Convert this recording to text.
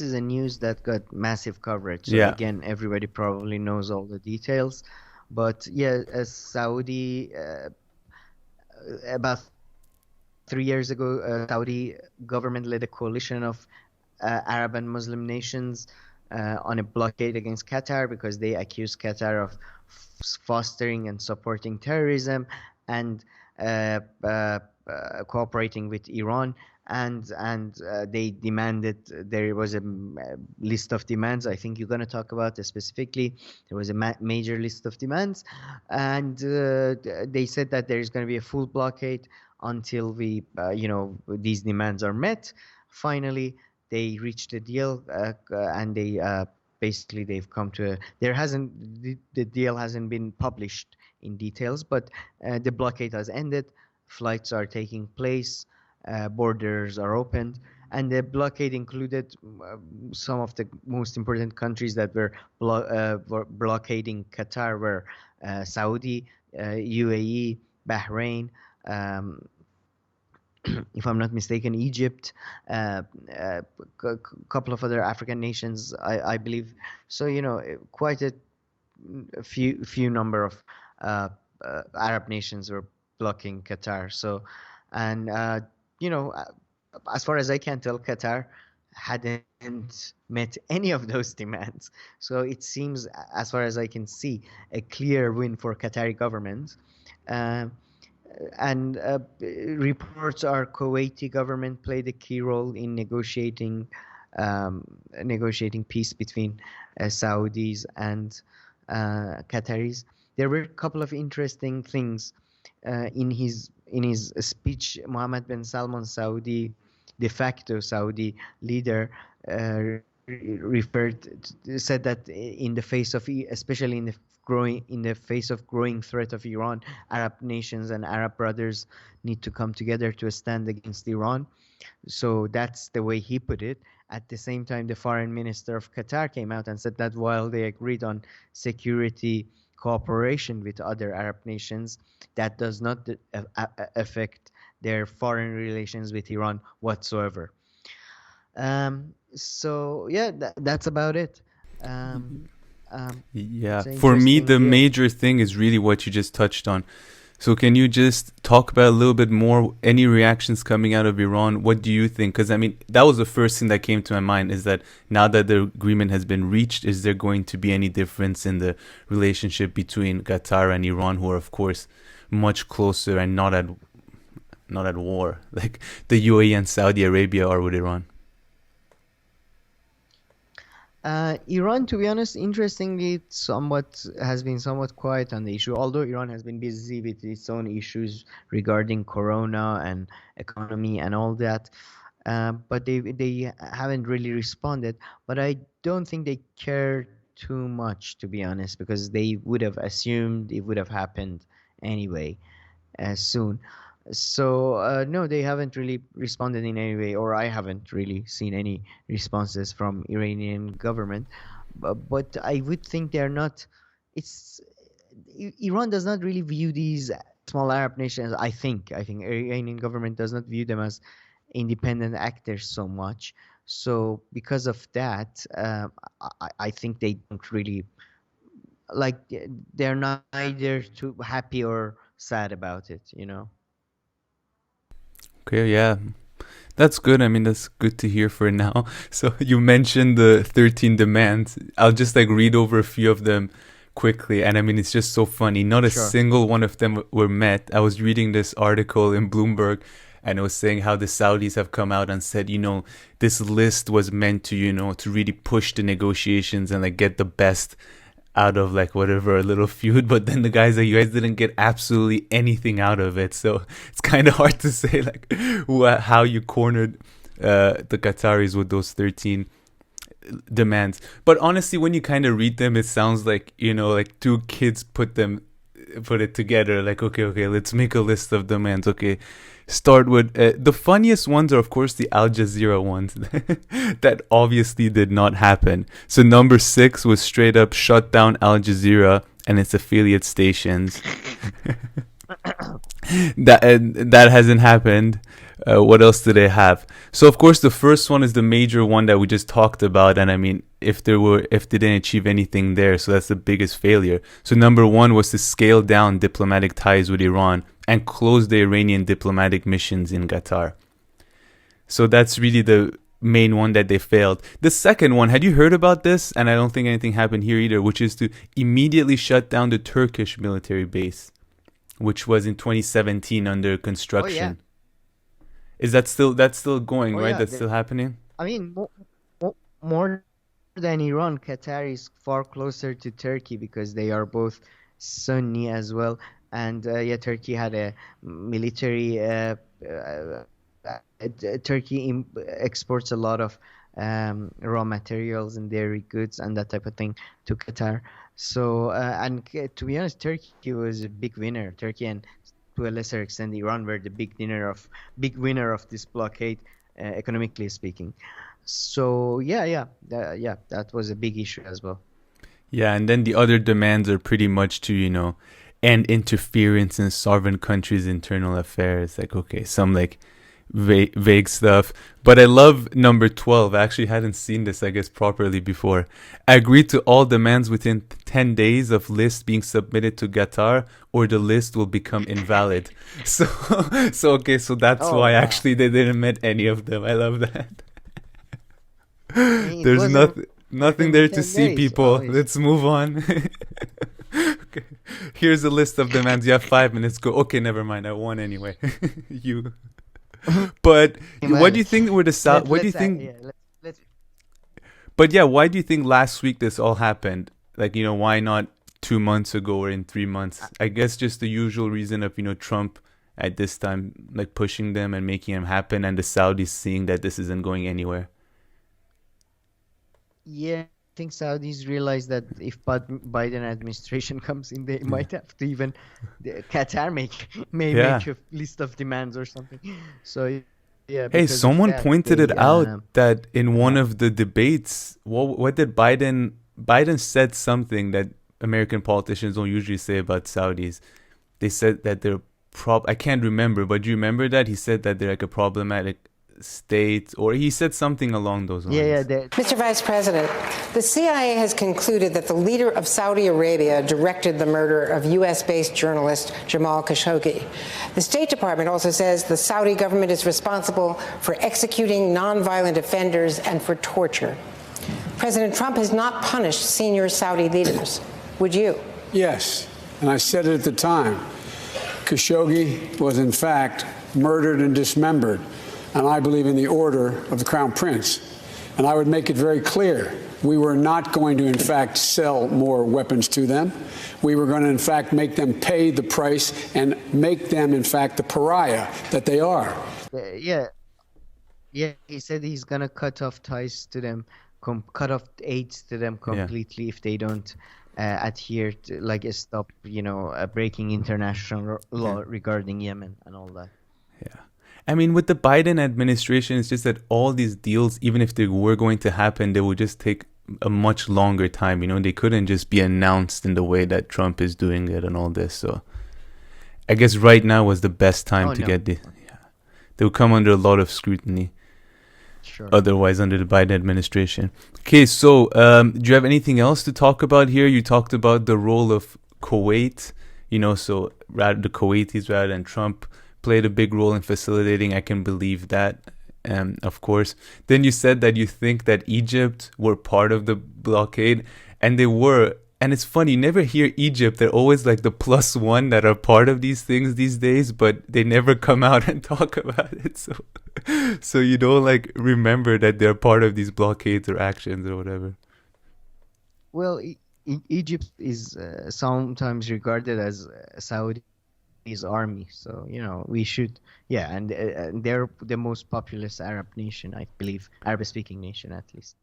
is a news that got massive coverage. So Yeah. again, everybody probably knows all the details. But yeah, as Saudi, about 3 years ago, Saudi government led a coalition of Arab and Muslim nations on a blockade against Qatar because they accused Qatar of fostering and supporting terrorism and cooperating with Iran. And they demanded, there was a list of demands. I think you're going to talk about it specifically. There was a major list of demands, and they said that there is going to be a full blockade until these demands are met. Finally, they reached a deal, and they basically they've come to a, there hasn't the deal hasn't been published in details, but the blockade has ended. Flights are taking place, borders are opened, and the blockade included some of the most important countries that were blockading Qatar were Saudi, UAE, Bahrain, um, if I'm not mistaken, Egypt, couple of other African nations, I believe. So quite a few number of Arab nations were blocking Qatar. So, and you know, uh, as far as I can tell, Qatar hadn't met any of those demands. So it seems, as far as I can see, a clear win for Qatari government. Uh, and reports are Kuwaiti government played a key role in negotiating peace between Saudis and Qataris. There were a couple of interesting things in his speech. Mohammed bin Salman, Saudi de facto Saudi leader, said that in the face of, especially in the face of growing threat of Iran, Arab nations and Arab brothers need to come together to stand against Iran. So that's the way he put it. At the same time, the foreign minister of Qatar came out and said that while they agreed on security cooperation with other Arab nations, that does not affect their foreign relations with Iran whatsoever. So yeah, that's about it. Um, Yeah. it's an For me, interesting the deal. major thing is really what you just touched on. So can you just talk about a little bit more, any reactions coming out of Iran? What do you think? Because I mean, that was the first thing that came to my mind, is that now that the agreement has been reached, is there going to be any difference in the relationship between Qatar and Iran, who are of course much closer and not at war, like the UAE and Saudi Arabia are with Iran? Iran, to be honest, interestingly, somewhat has been somewhat quiet on the issue. Although Iran has been busy with its own issues regarding Corona and economy and all that, but they haven't really responded. But I don't think they care too much, to be honest, because they would have assumed it would have happened anyway soon. So no, they haven't really responded in any way, or I haven't really seen any responses from Iranian government. But I would think they're not. It's Iran does not really view these small Arab nations. I think Iranian government does not view them as independent actors so much. So because of that, I think they don't really like. They're not either too happy or sad about it. Okay, yeah. That's good. I mean, that's good to hear for now. So you mentioned the 13 demands. I'll just like read over a few of them quickly. And I mean, it's just so funny. Not a Sure. single one of them were met. I was reading this article in Bloomberg, and it was saying how the Saudis have come out and said, this list was meant to, to really push the negotiations and like get the best out of like whatever a little feud. But then the guys like, you guys didn't get absolutely anything out of it. So it's kind of hard to say like how you cornered the Qataris with those 13 demands. But honestly, when you kind of read them, it sounds like, like two kids put it together, like, okay, let's make a list of demands. Okay, start with the funniest ones are of course the Al Jazeera ones that obviously did not happen. So number 6 was straight up shut down Al Jazeera and its affiliate stations. That hasn't happened. What else do they have? So of course the first one is the major one that we just talked about, and I mean, if they didn't achieve anything there, so that's the biggest failure. So number one was to scale down diplomatic ties with Iran and close the Iranian diplomatic missions in Qatar. So that's really the main one that they failed. The second one, had you heard about this? And I don't think anything happened here either, which is to immediately shut down the Turkish military base, which was in 2017 under Oh yeah, construction. Is that still that's still going, oh right? yeah. That's still happening? I mean, more than Iran, Qatar is far closer to Turkey because they are both Sunni as well. And yeah, Turkey had a military. Turkey exports a lot of raw materials and dairy goods and that type of thing to Qatar. So to be honest, Turkey was a big winner. Turkey and to a lesser extent Iran were the big winner of this blockade, economically speaking. So yeah, that was a big issue as well. Yeah, and then the other demands are pretty much to, end interference in sovereign countries' internal affairs. Like, okay, some like vague stuff. But I love number 12. I actually hadn't seen this, I guess, properly before. I agree to all demands within 10 days of list being submitted to Qatar, or the list will become invalid. So, okay, so that's Oh why wow. actually they didn't met any of them. I love that. I mean, it There's wasn't nothing within there to 10 see, days. Oh, people. Let's move on. Okay. Here's a list of demands. You have 5 minutes. Go. Okay, never mind. I won anyway. You. But what do you imagine. think were the South? What do you Let's think? yeah, let's But yeah, why do you think last week this all happened? Like, why not 2 months ago or in 3 months? I guess just the usual reason of, Trump at this time, like pushing them and making them happen, and the Saudis seeing that this isn't going anywhere. Yeah, I think Saudis realize that if Biden administration comes in, they Yeah. might have to even Qatar may Yeah. make a list of demands or something. So yeah, Hey, because of someone that, pointed it they out that in one uh, of the debates, what did Biden said something that American politicians don't usually say about Saudis. They said that they're I can't remember, but do you remember that he said that they're like a problematic state, or he said something along those yeah, lines. Mr. Vice President, the CIA has concluded that the leader of Saudi Arabia directed the murder of U.S.-based journalist Jamal Khashoggi. The State Department also says the Saudi government is responsible for executing nonviolent offenders and for torture. President Trump has not punished senior Saudi leaders. Would you? Yes, and I said it at the time. Khashoggi was, in fact, murdered and dismembered, and I believe in the order of the Crown Prince. And I would make it very clear, we were not going to, in fact, sell more weapons to them. We were going to, in fact, make them pay the price and make them, in fact, the pariah that they are. yeah, yeah. He said he's gonna cut off ties to them, cut off aids to them Yeah. completely if they don't adhere to, like, stop, breaking international Yeah. law regarding Yemen and all that. Yeah. I mean, with the Biden administration, it's just that all these deals, even if they were going to happen, they would just take a much longer time. They couldn't just be announced in the way that Trump is doing it and all this. So I guess right now was the best time Oh to no, get the. Yeah. They would come under a lot of scrutiny sure. otherwise under the Biden administration. Okay, so do you have anything else to talk about here? You talked about the role of Kuwait, so rather the Kuwaitis rather than Trump played a big role in facilitating. I can believe that, of course. Then you said that you think that Egypt were part of the blockade, and they were. And it's funny, you never hear Egypt. They're always like the plus one that are part of these things these days, but they never come out and talk about it. So you don't like remember that they're part of these blockades or actions or whatever. Well, Egypt is sometimes regarded as Saudi's army, so we should, yeah, and they're the most populous Arab nation, I believe, Arab-speaking nation at least.